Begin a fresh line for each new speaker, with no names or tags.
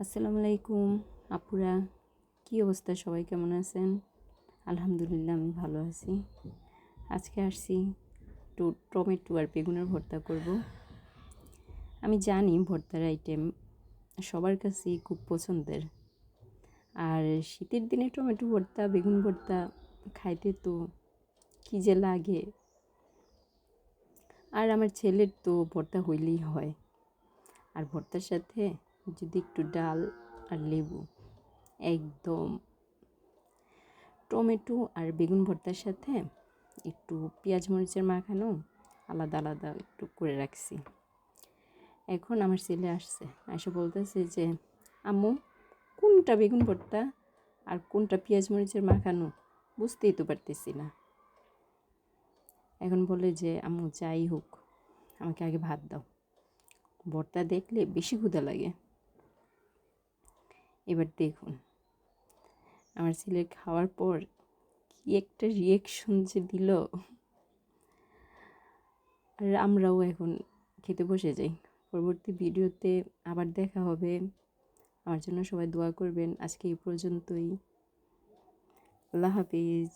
আসসালামু আলাইকুম আপুরা, কী অবস্থা? সবাই কেমন আছেন? আলহামদুলিল্লাহ আমি ভালো আছি। আজকে আসছি টমেটো আর বেগুনের ভর্তা করব। আমি জানি ভর্তার আইটেম সবার কাছেই খুব পছন্দের, আর শীতের দিনে টমেটো ভর্তা বেগুন ভর্তা খাইতে তো কী যে লাগে। আর আমার ছেলের তো ভর্তা হইলেই হয়, আর ভর্তার সাথে যদি একটু ডাল আর লেবু, একদম। টমেটো আর বেগুন ভর্তার সাথে একটু পেঁয়াজ মরিচের মাখানো আলাদা আলাদা একটু করে রাখছি। এখন আমার ছেলে আসছে, এসে বলতেছে যে আম্মু, কোনটা বেগুন ভর্তা আর কোনটা পেঁয়াজ মরিচের মাখানো বুঝতেই তো পারতেছি না। এখন বলে যে আম্মু যাই হোক, আমাকে আগে ভাত দাও, ভর্তা দেখলে বেশি ক্ষুধা লাগে। এবার দেখুন আমার ছেলের খাওয়ার পর কি একটা রিয়েকশন যে দিল। আর আমরাও এখন খেতে বসে যাই। পরবর্তী ভিডিওতে আবার দেখা হবে। আমার জন্য সবাই দোয়া করবেন। আজকে এই পর্যন্তই। আল্লাহ হাফিজ।